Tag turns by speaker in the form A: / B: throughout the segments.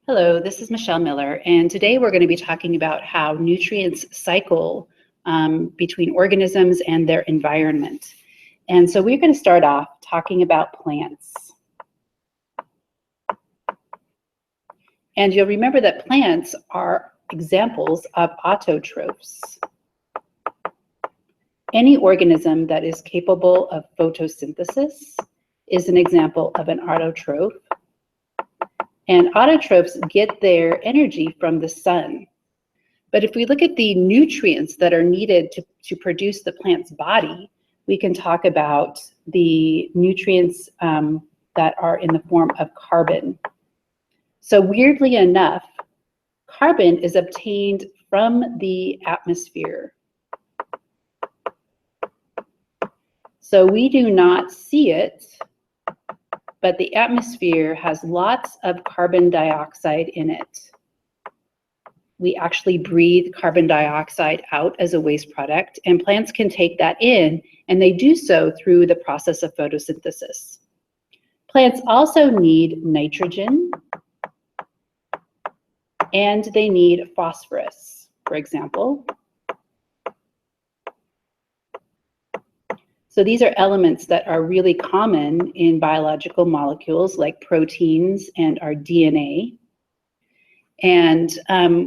A: Hello, this is Michelle Miller, and today we're going to be talking about how nutrients cycle between organisms and their environment. And so we're going to start off talking about plants. And you'll remember that plants are examples of autotrophs. Any organism that is capable of photosynthesis is an example of an autotroph. And autotrophs get their energy from the sun. But if we look at the nutrients that are needed to produce the plant's body, we can talk about the nutrients that are in the form of carbon. So weirdly enough, carbon is obtained from the atmosphere. So we do not see it, but the atmosphere has lots of carbon dioxide in it. We actually breathe carbon dioxide out as a waste product, and plants can take that in, and they do so through the process of photosynthesis. Plants also need nitrogen, and they need phosphorus, for example. So these are elements that are really common in biological molecules like proteins and our DNA. And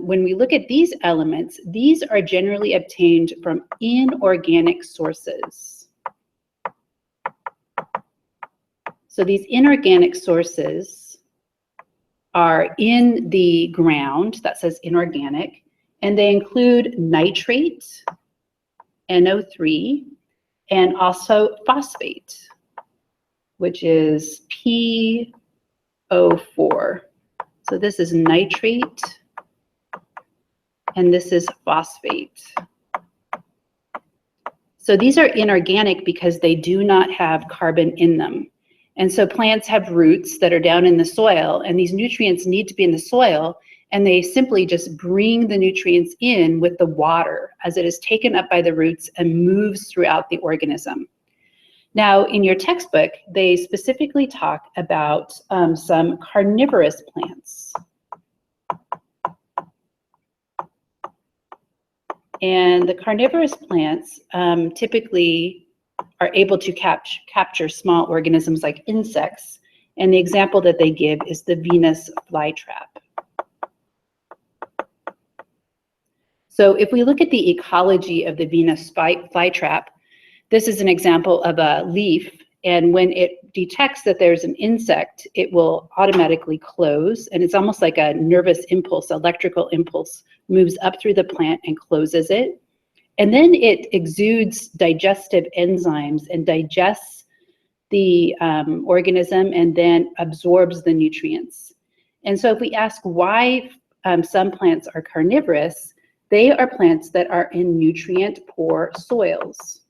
A: when we look at these elements, these are generally obtained from inorganic sources. So these inorganic sources are in the ground, that says inorganic, and they include nitrate, NO3, and also phosphate, which is PO4. So this is nitrate, and this is phosphate. So these are inorganic because they do not have carbon in them. And so plants have roots that are down in the soil, and these nutrients need to be in the soil, and they simply just bring the nutrients in with the water as it is taken up by the roots and moves throughout the organism. Now, in your textbook, they specifically talk about some carnivorous plants. And the carnivorous plants typically are able to capture small organisms like insects. And the example that they give is the Venus flytrap. So if we look at the ecology of the Venus flytrap, this is an example of a leaf, and when it detects that there's an insect, it will automatically close, and it's almost like a nervous impulse, electrical impulse, moves up through the plant and closes it. And then it exudes digestive enzymes and digests the organism and then absorbs the nutrients. And so if we ask why some plants are carnivorous, they are plants that are in nutrient-poor soils.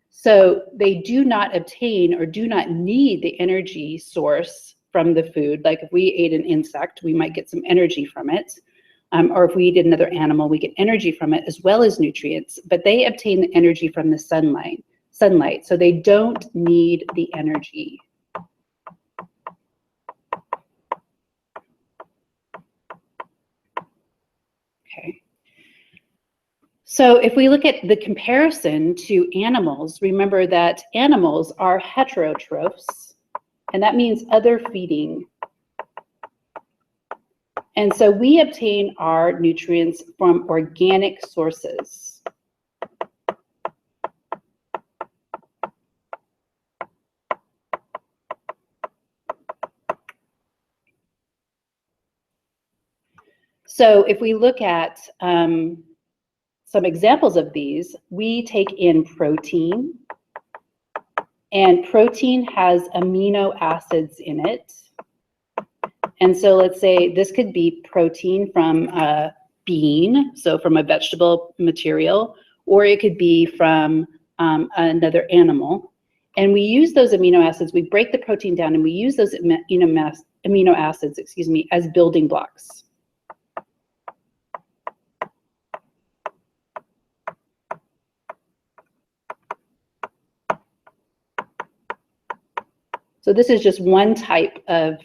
A: So they do not obtain or do not need the energy source from the food. Like if we ate an insect, we might get some energy from it. Or if we eat another animal, we get energy from it as well as nutrients, but they obtain the energy from the sunlight. So they don't need the energy. Okay. So if we look at the comparison to animals, remember that animals are heterotrophs, and that means other feeding. And so we obtain our nutrients from organic sources. So if we look at some examples of these, we take in protein, and protein has amino acids in it. And so let's say this could be protein from a bean, so from a vegetable material, or it could be from another animal. And we use those amino acids, we break the protein down, and we use those amino acids, as building blocks. So this is just one type of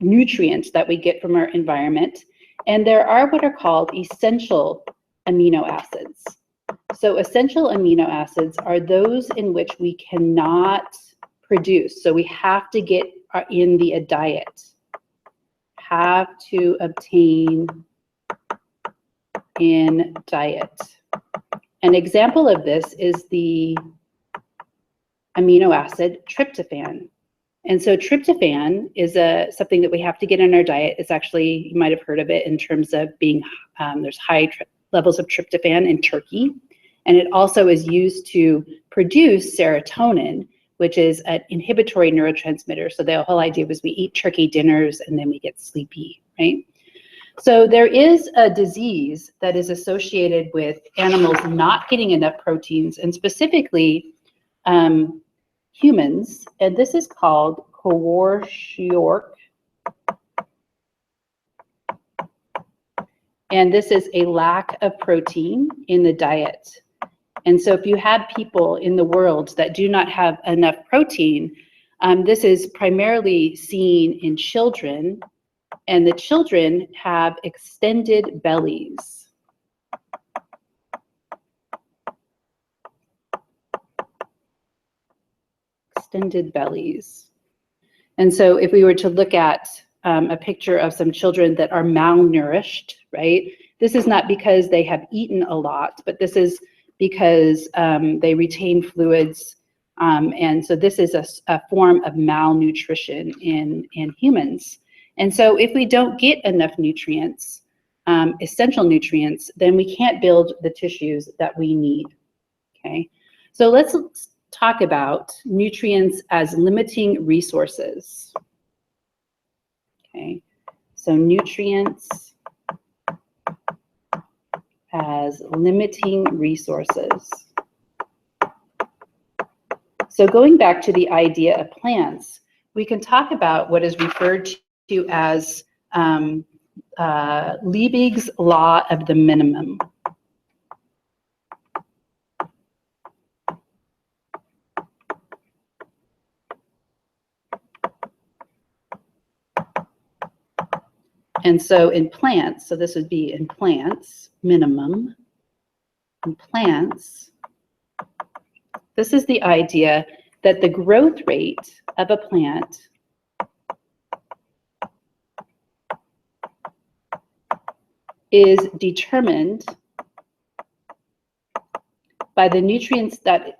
A: nutrient that we get from our environment. And there are what are called essential amino acids. So essential amino acids are those in which we cannot produce. So we have to get in the diet. Have to obtain in diet. An example of this is the amino acid tryptophan. And so tryptophan is something that we have to get in our diet. It's actually, you might have heard of it in terms of being, there's high levels of tryptophan in turkey. And it also is used to produce serotonin, which is an inhibitory neurotransmitter. So the whole idea was we eat turkey dinners and then we get sleepy, right? So there is a disease that is associated with animals not getting enough proteins, and specifically humans, and this is called kwashiorkor. And this is a lack of protein in the diet. And so if you have people in the world that do not have enough protein, this is primarily seen in children, and the children have extended bellies. Extended bellies. And so if we were to look at a picture of some children that are malnourished, right? This is not because they have eaten a lot, but this is because they retain fluids. And so this is a form of malnutrition in humans. And so if we don't get enough nutrients, essential nutrients, then we can't build the tissues that we need, okay? So let's talk about nutrients as limiting resources. Okay, so nutrients as limiting resources. So going back to the idea of plants, we can talk about what is referred to as Liebig's law of the minimum. And so in plants, so this would be in plants, minimum. In plants, this is the idea that the growth rate of a plant is determined by the nutrient that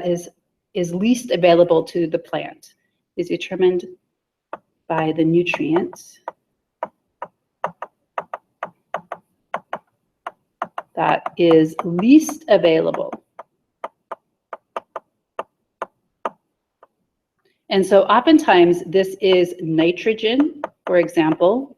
A: is least available to the plant, is determined by the nutrient that is least available. And so oftentimes this is nitrogen, for example.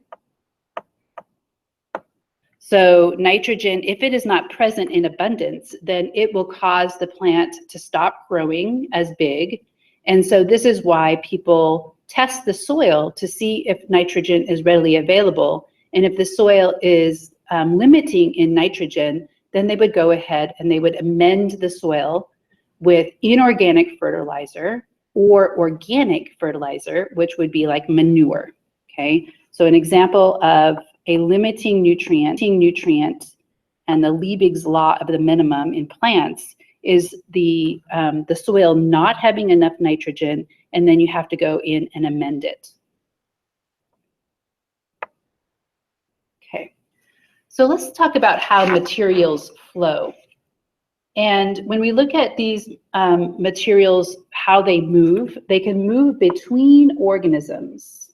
A: So nitrogen, if it is not present in abundance, then it will cause the plant to stop growing as big. And so this is why people test the soil to see if nitrogen is readily available. And if the soil is limiting in nitrogen, then they would go ahead and they would amend the soil with inorganic fertilizer or organic fertilizer, which would be like manure, okay? So an example of a limiting nutrient and the Liebig's law of the minimum in plants is the soil not having enough nitrogen, and then you have to go in and amend it. Okay, so let's talk about how materials flow. And when we look at these materials, how they can move between organisms.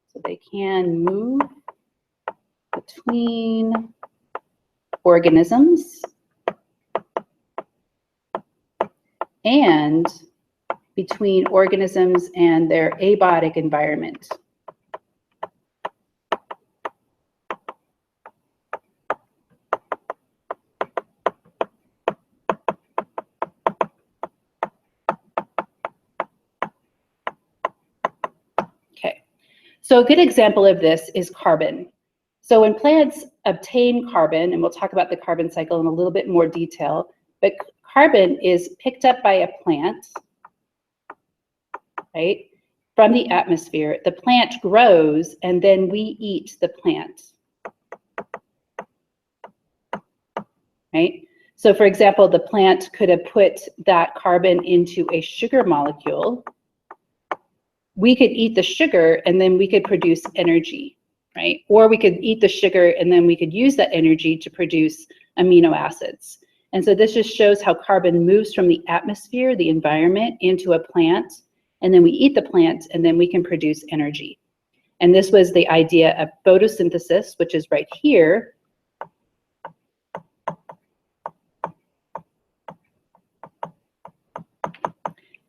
A: So they can move between organisms and between organisms and their abiotic environment. Okay, so a good example of this is carbon. So when plants obtain carbon, and we'll talk about the carbon cycle in a little bit more detail, but carbon is picked up by a plant right? From the atmosphere, the plant grows, and then we eat the plant, right? So for example, the plant could have put that carbon into a sugar molecule. We could eat the sugar and then we could produce energy, right? Or we could eat the sugar and then we could use that energy to produce amino acids. And so this just shows how carbon moves from the atmosphere, the environment, into a plant, and then we eat the plant and then we can produce energy. And this was the idea of photosynthesis, which is right here.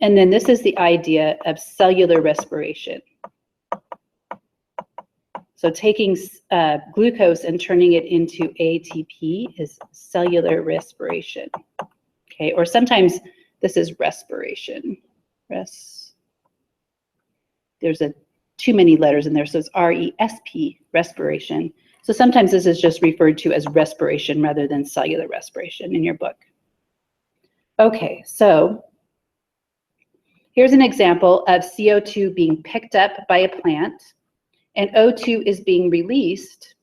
A: And then this is the idea of cellular respiration. So taking glucose and turning it into ATP is cellular respiration. Okay, or sometimes this is respiration. There's too many letters in there, so it's RESP, respiration. So sometimes this is just referred to as respiration rather than cellular respiration in your book. Okay, so here's an example of CO2 being picked up by a plant, and O2 is being released.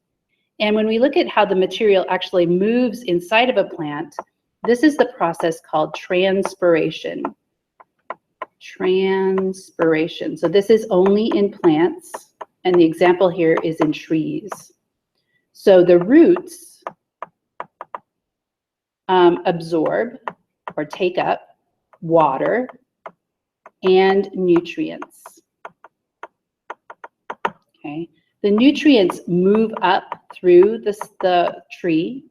A: And when we look at how the material actually moves inside of a plant, this is the process called transpiration. Transpiration. So this is only in plants, and the example here is in trees. So the roots absorb or take up water and nutrients. Okay, the nutrients move up through the tree.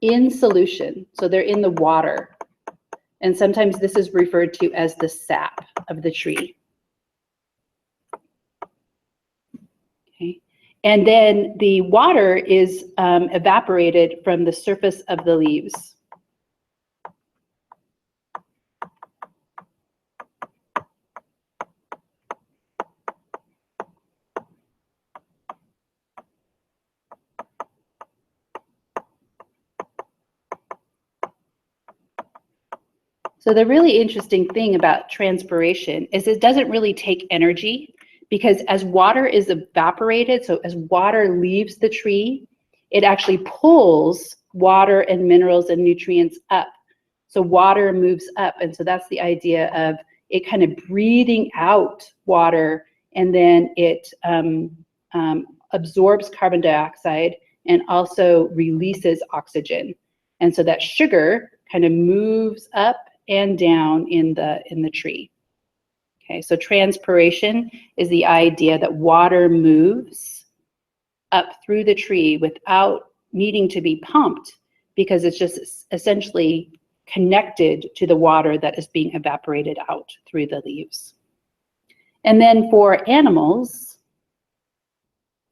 A: In solution, so they're in the water. And sometimes this is referred to as the sap of the tree. Okay, and then the water is evaporated from the surface of the leaves. So the really interesting thing about transpiration is it doesn't really take energy, because as water is evaporated, so as water leaves the tree, it actually pulls water and minerals and nutrients up. So water moves up, and so that's the idea of it kind of breathing out water, and then it absorbs carbon dioxide and also releases oxygen. And so that sugar kind of moves up and down in the tree. Okay, so transpiration is the idea that water moves up through the tree without needing to be pumped, because it's just essentially connected to the water that is being evaporated out through the leaves. And then for animals,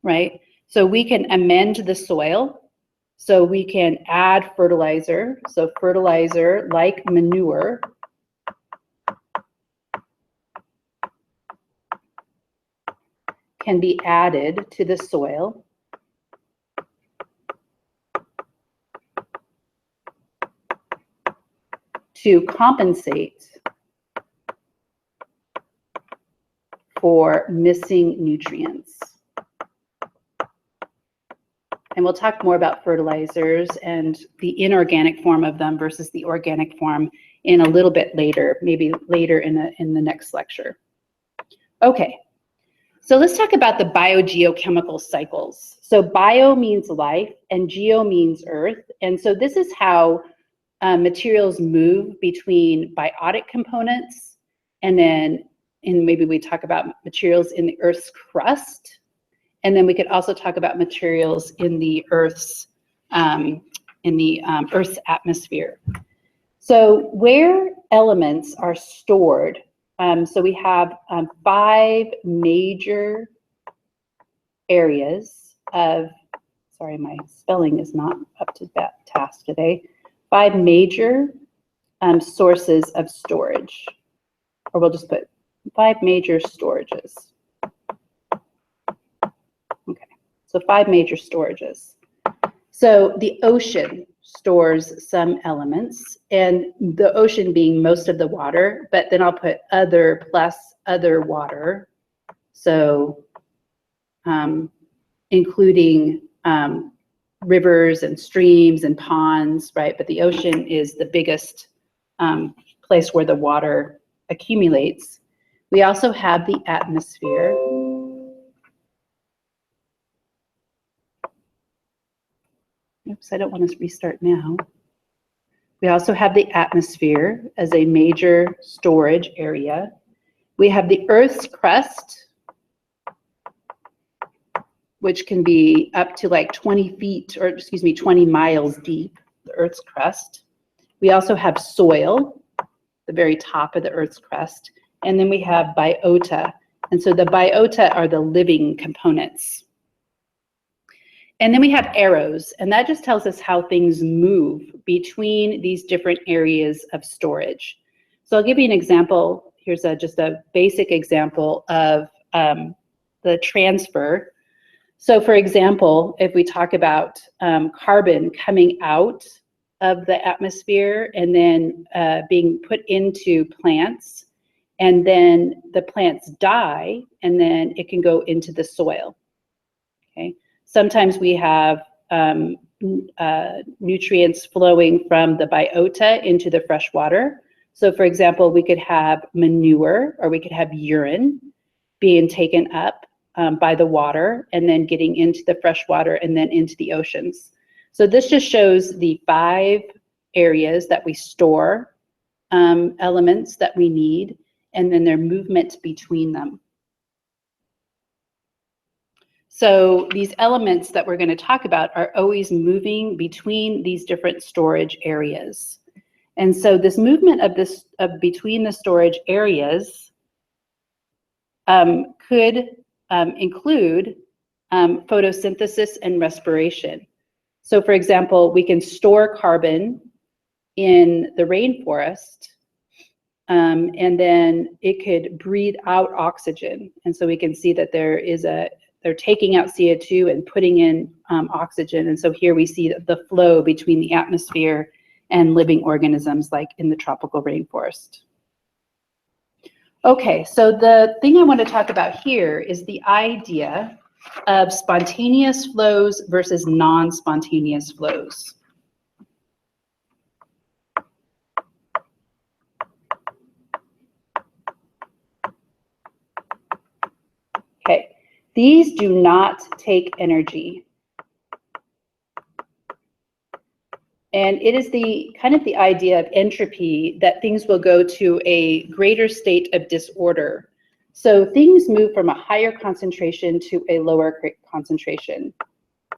A: right, so we can amend the soil. So we can add fertilizer. So fertilizer, like manure, can be added to the soil. To compensate for missing nutrients. And we'll talk more about fertilizers and the inorganic form of them versus the organic form in a little bit later, maybe later in the next lecture. Okay, so let's talk about the biogeochemical cycles. So bio means life and geo means earth. And so this is how materials move between biotic components, and then maybe we talk about materials in the Earth's crust. And then we could also talk about materials in the Earth's Earth's atmosphere. So where elements are stored, so we have 5 major areas of, sorry, my spelling is not up to that task today. 5 major sources of storage, or we'll just put 5 major storages. Okay, so 5 major storages. So the ocean stores some elements, and the ocean being most of the water, but then I'll put other plus other water. So including rivers and streams and ponds, right? But the ocean is the biggest place where the water accumulates. We also have the atmosphere. Oops, I don't want to restart now. We also have the atmosphere as a major storage area. We have the Earth's crust, which can be up to like 20 feet, or excuse me, 20 miles deep, the Earth's crust. We also have soil, the very top of the Earth's crust. And then we have biota. And so the biota are the living components. And then we have arrows, and that just tells us how things move between these different areas of storage. So I'll give you an example. Here's just a basic example of the transfer. So for example, if we talk about carbon coming out of the atmosphere and then being put into plants, and then the plants die, and then it can go into the soil, okay? Sometimes we have nutrients flowing from the biota into the fresh water. So for example, we could have manure, or we could have urine being taken up by the water and then getting into the fresh water and then into the oceans. So this just shows the 5 areas that we store elements that we need, and then their movement between them. So these elements that we're going to talk about are always moving between these different storage areas. And so this movement of between the storage areas could include photosynthesis and respiration. So for example, we can store carbon in the rainforest, and then it could breathe out oxygen. And so we can see that they're taking out CO2 and putting in oxygen. And so here we see the flow between the atmosphere and living organisms like in the tropical rainforest. Okay, so the thing I want to talk about here is the idea of spontaneous flows versus non-spontaneous flows. Okay. These do not take energy. And it is the kind of the idea of entropy, that things will go to a greater state of disorder. So things move from a higher concentration to a lower concentration.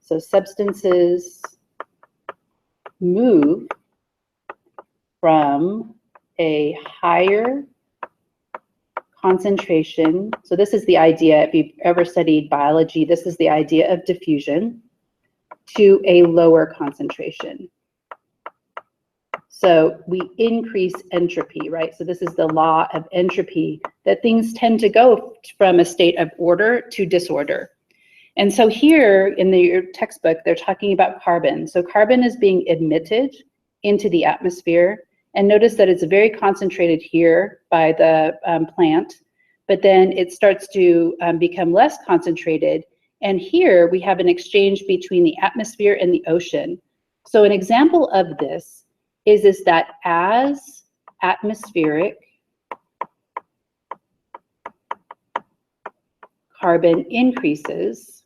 A: So substances move from a higher concentration. So this is the idea, if you've ever studied biology, this is the idea of diffusion, to a lower concentration. So we increase entropy, right? So this is the law of entropy, that things tend to go from a state of order to disorder. And so here in your textbook, they're talking about carbon. So carbon is being emitted into the atmosphere. And notice that it's very concentrated here by the plant, but then it starts to become less concentrated. And here we have an exchange between the atmosphere and the ocean. So an example of this is that as atmospheric carbon increases,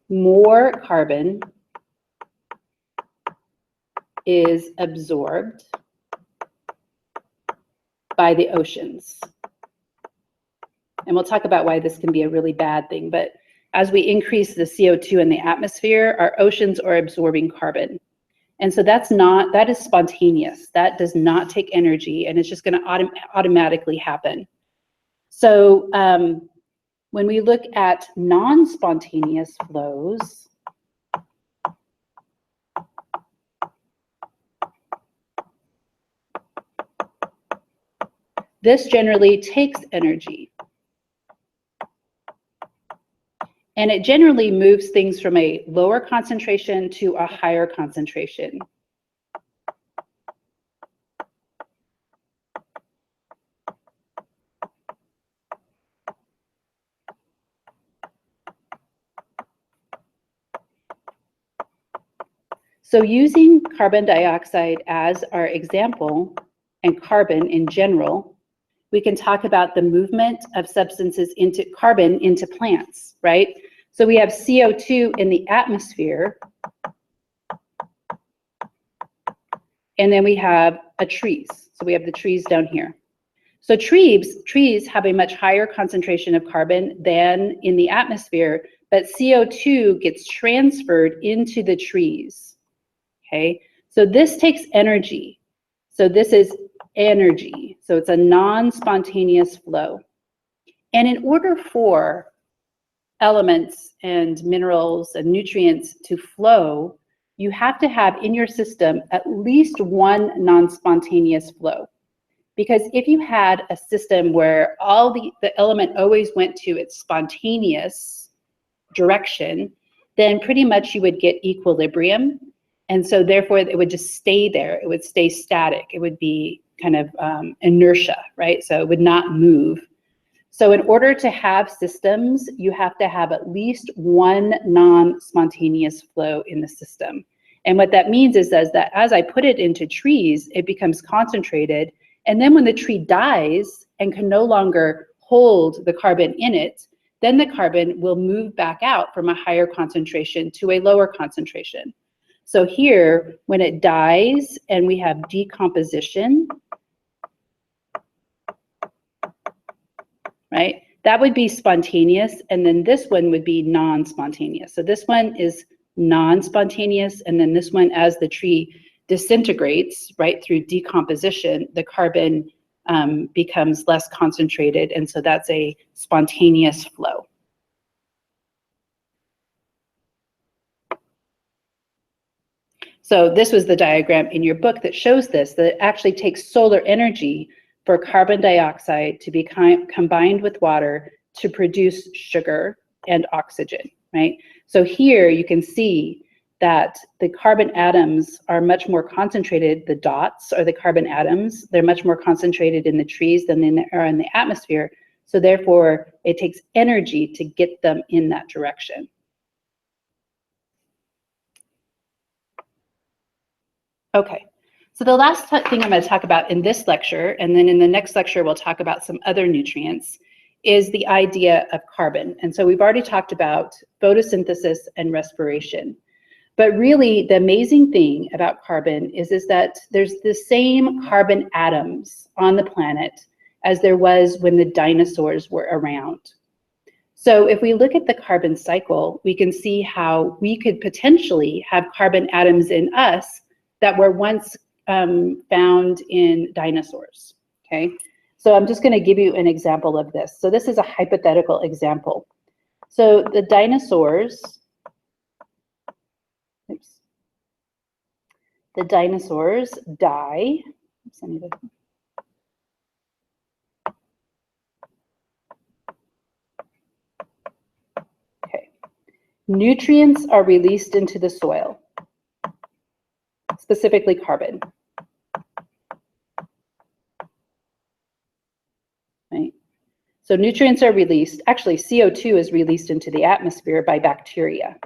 A: more carbon is absorbed by the oceans. And we'll talk about why this can be a really bad thing, but as we increase the CO2 in the atmosphere, our oceans are absorbing carbon. And so that is spontaneous. That does not take energy, and it's just going to automatically happen. So when we look at non-spontaneous flows, this generally takes energy. And it generally moves things from a lower concentration to a higher concentration. So using carbon dioxide as our example, and carbon in general, we can talk about the movement of substances into carbon into plants, right? So we have CO2 in the atmosphere, and then we have trees. So we have the trees down here. So trees have a much higher concentration of carbon than in the atmosphere, but CO2 gets transferred into the trees, okay? So this takes energy. So this is energy. So it's a non-spontaneous flow. And in order for elements and minerals and nutrients to flow, you have to have in your system at least one non-spontaneous flow. Because if you had a system where all the element always went to its spontaneous direction, then pretty much you would get equilibrium. And so therefore it would just stay there. It would stay static. It would be kind of inertia, right? So it would not move. So in order to have systems, you have to have at least one non-spontaneous flow in the system. And what that means is that as I put it into trees, it becomes concentrated. And then when the tree dies and can no longer hold the carbon in it, then the carbon will move back out from a higher concentration to a lower concentration. So here, when it dies and we have decomposition, right? That would be spontaneous, and then this one would be non-spontaneous. So this one is non-spontaneous, and then this one, as the tree disintegrates, right, through decomposition, the carbon becomes less concentrated, and so that's a spontaneous flow. So this was the diagram in your book that shows this, that it actually takes solar energy for carbon dioxide to be combined with water to produce sugar and oxygen, right? So here you can see that the carbon atoms are much more concentrated, the dots are the carbon atoms, they're much more concentrated in the trees than they are in the atmosphere, so therefore it takes energy to get them in that direction. Okay, so the last thing I'm going to talk about in this lecture, and then in the next lecture we'll talk about some other nutrients, is the idea of carbon. And so we've already talked about photosynthesis and respiration. But really, the amazing thing about carbon is that there's the same carbon atoms on the planet as there was when the dinosaurs were around. So if we look at the carbon cycle, we can see how we could potentially have carbon atoms in us that were once found in dinosaurs, okay? So I'm just gonna give you an example of this. So this is a hypothetical example. So the dinosaurs, oops, the dinosaurs die. Oops, I need to, okay. Nutrients are released into the soil, specifically carbon. Right? So nutrients are released. Actually, CO2 is released into the atmosphere by bacteria.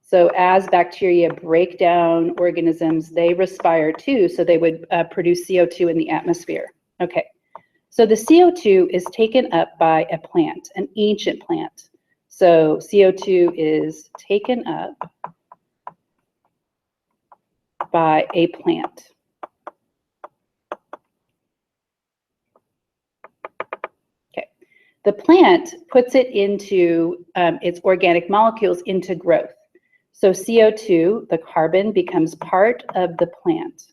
A: So as bacteria break down organisms, they respire too, so they would produce CO2 in the atmosphere. Okay, so the CO2 is taken up by a plant, an ancient plant. So CO2 is taken up by a plant. Okay, the plant puts it into its organic molecules into growth. So CO2, the carbon, becomes part of the plant.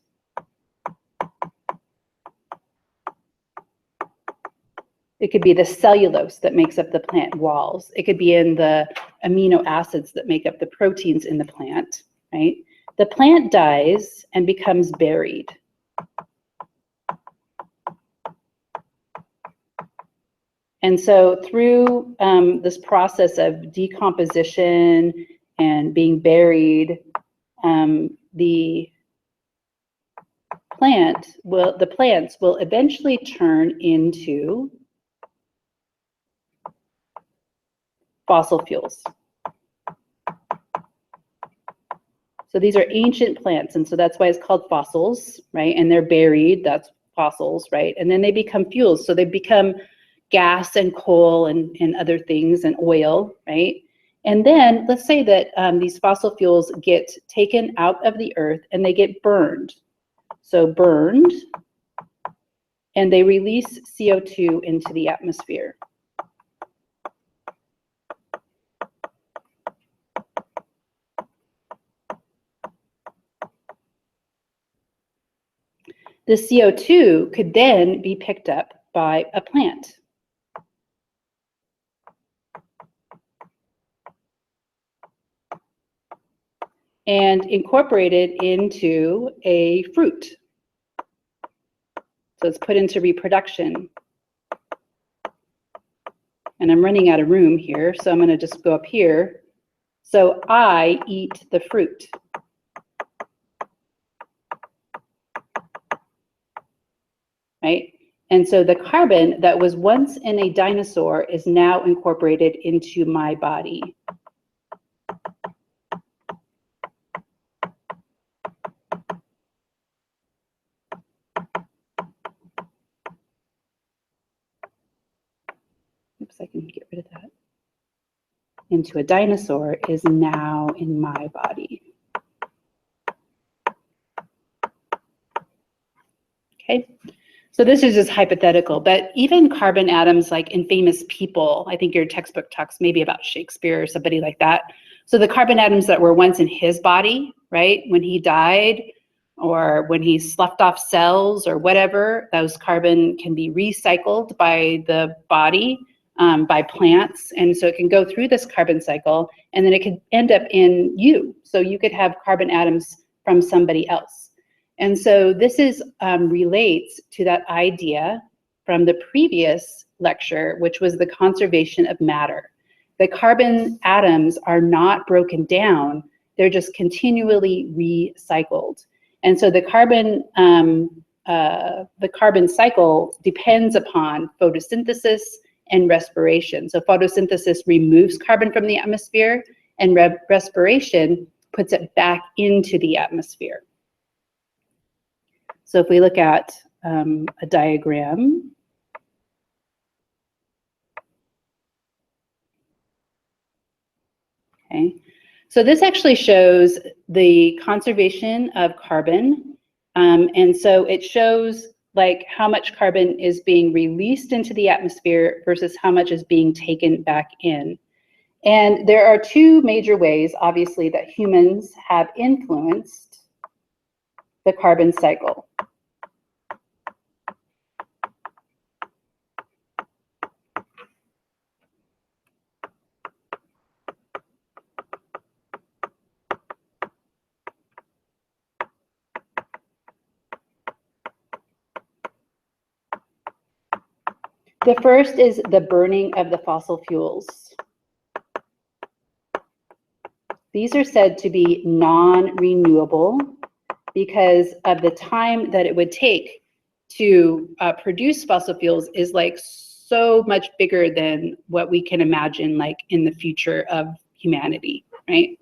A: It could be the cellulose that makes up the plant walls. It could be in the amino acids that make up the proteins in the plant, right? The plant dies and becomes buried. And so through this process of decomposition and being buried, the plants will eventually turn into fossil fuels. So these are ancient plants, and so that's why it's called fossils, right? And they're buried, that's fossils, right? And then they become fuels, so they become gas and coal and other things and oil, right? And then let's say that these fossil fuels get taken out of the earth and they get burned. So burned, and they release CO2 into the atmosphere. The CO2 could then be picked up by a plant. And incorporated into a fruit. So it's put into reproduction. And I'm running out of room here, so I'm going to just go up here. So I eat the fruit. Right? And so the carbon that was once in a dinosaur is now incorporated into my body. Oops, I can get rid of that. Into a dinosaur is now in my body. Okay, so this is just hypothetical, but even carbon atoms like in famous people, I think your textbook talks maybe about Shakespeare or somebody like that. So the carbon atoms that were once in his body, right, when he died, or when he sloughed off cells or whatever, those carbon can be recycled by the body, by plants. And so it can go through this carbon cycle, and then it could end up in you. So you could have carbon atoms from somebody else. And so this is relates to that idea from the previous lecture, which was the conservation of matter. The carbon atoms are not broken down, they're just continually recycled. And so the carbon cycle depends upon photosynthesis and respiration. So photosynthesis removes carbon from the atmosphere, and respiration puts it back into the atmosphere. So if we look at a diagram, okay, so this actually shows the conservation of carbon, and so it shows like how much carbon is being released into the atmosphere versus how much is being taken back in. And there are two major ways, obviously, that humans have influenced the carbon cycle. The first is the burning of the fossil fuels. These are said to be non-renewable because of the time that it would take to produce fossil fuels is like so much bigger than what we can imagine like in the future of humanity, right?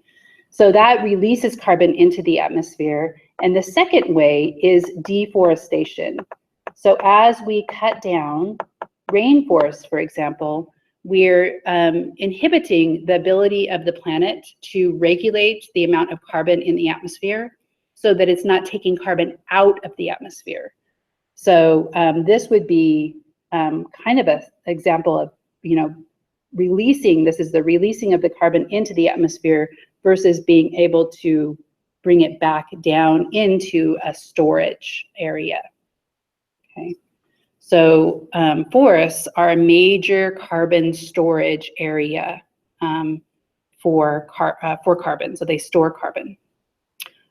A: So that releases carbon into the atmosphere. And the second way is deforestation. So as we cut down rainforests, for example, we're inhibiting the ability of the planet to regulate the amount of carbon in the atmosphere so that it's not taking carbon out of the atmosphere. So this would be kind of an example of, releasing, this is the releasing of the carbon into the atmosphere versus being able to bring it back down into a storage area, okay? So forests are a major carbon storage area for carbon, so they store carbon.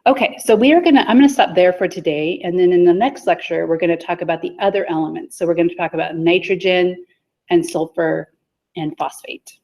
A: Okay, so I'm gonna stop there for today, and then in the next lecture, we're gonna talk about the other elements. So we're gonna talk about nitrogen, and sulfur and phosphate.